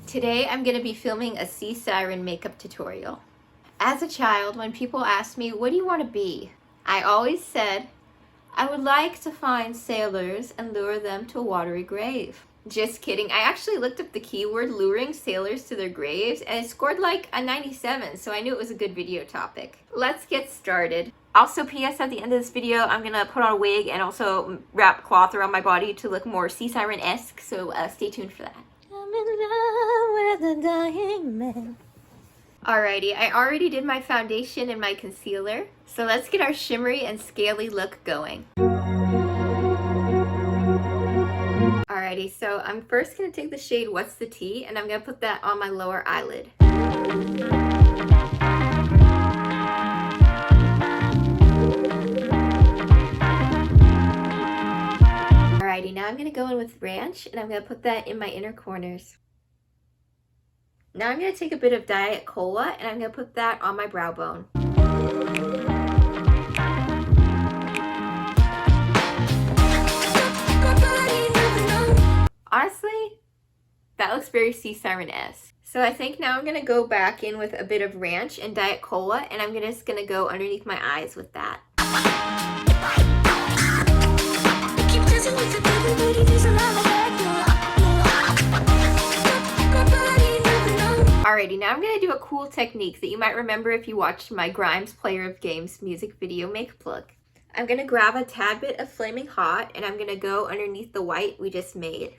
Today I'm going to be filming a Sea Siren makeup tutorial. As a child, when people asked me, what do you want to be? I always said, I would like to find sailors and lure them to a watery grave. Just kidding. I actually looked up the keyword luring sailors to their graves and it scored like a 97, so I knew it was a good video topic. Let's get started. Also, P.S. at the end of this video, I'm going to put on a wig and also wrap cloth around my body to look more Sea Siren-esque, so stay tuned for that. I'm in love with a dying man. Alrighty, I already did my foundation and my concealer, so let's get our shimmery and scaly look going. Alrighty, so I'm first going to take the shade What's the Tea, and I'm going to put that on my lower eyelid. Alrighty, now I'm going to go in with Ranch, and I'm going to put that in my inner corners. Now I'm going to take a bit of Diet Cola, and I'm going to put that on my brow bone. Honestly, that looks very Sea Siren-esque. So I think now I'm going to go back in with a bit of Ranch and Diet Cola, and I'm just going to go underneath my eyes with that. Alrighty, now I'm going to do a cool technique that you might remember if you watched my Grimes Player of Games music video make look. I'm going to grab a tad bit of Flaming Hot and I'm going to go underneath the white we just made.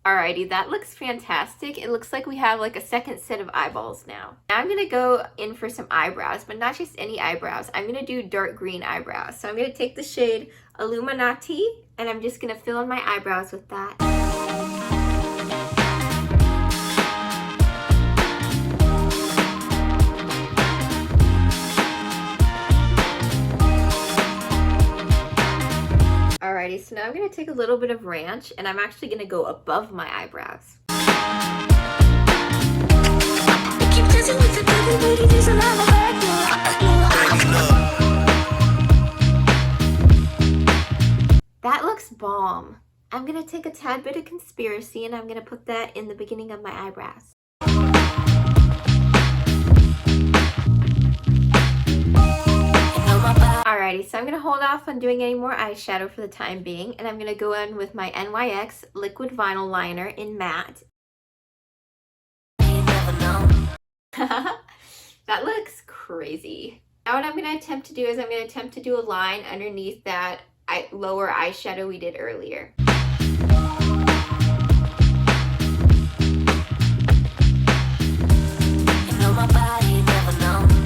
Alrighty, that looks fantastic. It looks like we have like a second set of eyeballs now. Now I'm going to go in for some eyebrows, but not just any eyebrows. I'm going to do dark green eyebrows. So I'm going to take the shade Illuminati and I'm just going to fill in my eyebrows with that. Alrighty, so now I'm going to take a little bit of Ranch and I'm actually going to go above my eyebrows. That looks bomb. I'm going to take a tad bit of Conspiracy and I'm going to put that in the beginning of my eyebrows. Alrighty, so I'm going to hold off on doing any more eyeshadow for the time being, and I'm going to go in with my NYX Liquid Vinyl Liner in Matte. That looks crazy. Now what I'm going to attempt to do is I'm going to attempt to do a line underneath that lower eyeshadow we did earlier.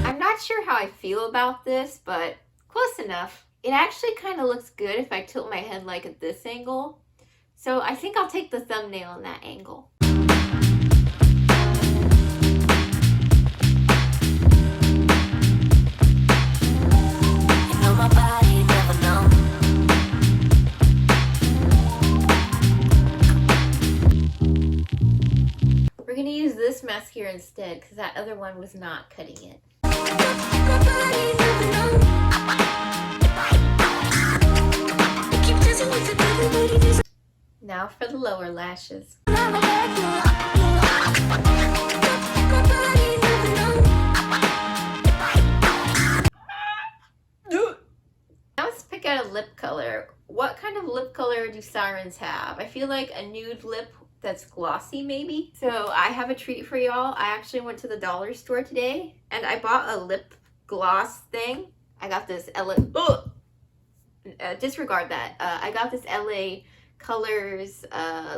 I'm not sure how I feel about this, but close enough. It actually kind of looks good if I tilt my head like at this angle. So I think I'll take the thumbnail in that angle. We're going to use this mascara instead because that other one was not cutting it. Now for the lower lashes. Now let's pick out a lip color. What kind of lip color do sirens have? I feel like a nude lip that's glossy maybe. So I have a treat for y'all. I actually went to the dollar store today and I bought a lip gloss thing. I got this disregard that. I got this LA Colors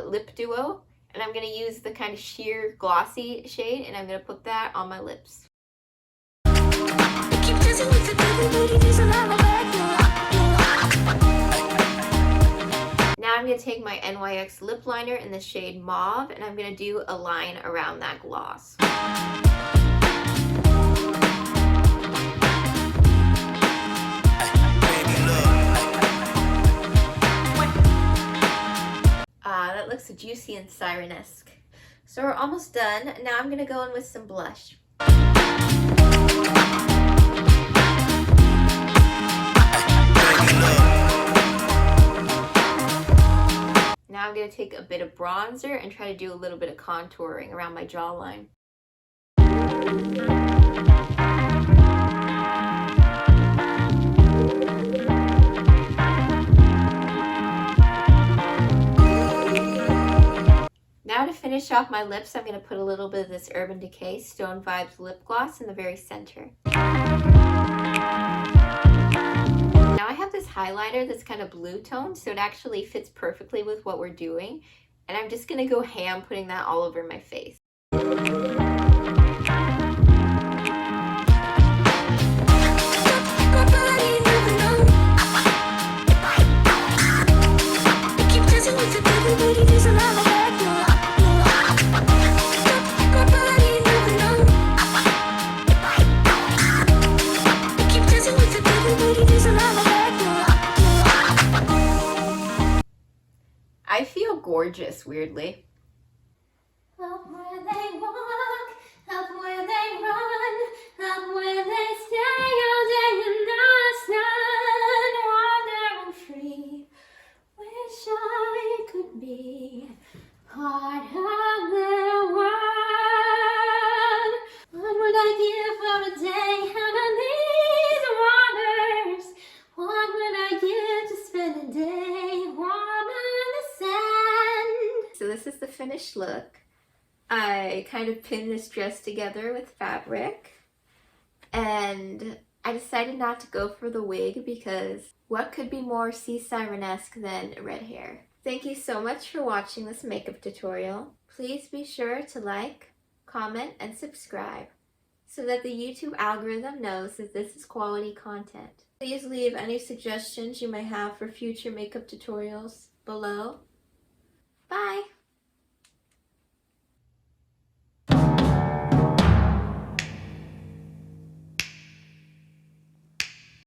lip duo and I'm going to use the kind of sheer glossy shade and I'm going to put that on my lips. Now I'm going to take my NYX lip liner in the shade Mauve and I'm going to do a line around that gloss. That looks juicy and siren-esque. So we're almost done. Now I'm going to go in with some blush. going to take a bit of bronzer and try to do a little bit of contouring around my jawline. Now to finish off my lips, I'm going to put a little bit of this Urban Decay Stone Vibes lip gloss in the very center. Now I have this highlighter that's kind of blue tone, so it actually fits perfectly with what we're doing. And I'm just going to go ham putting that all over my face. I feel gorgeous, weirdly. Up where they walk, up where they run, up where they stay all day in the sun, wandering free. Wish I could be part of their world. What would I give for a day out on these waters? What would I give to spend a day warm in the sand? So this is the finished look. I kind of pinned this dress together with fabric, and I decided not to go for the wig because what could be more Sea Siren-esque than red hair? Thank you so much for watching this makeup tutorial. Please be sure to like, comment, and subscribe so that the YouTube algorithm knows that this is quality content. Please leave any suggestions you may have for future makeup tutorials below. Bye!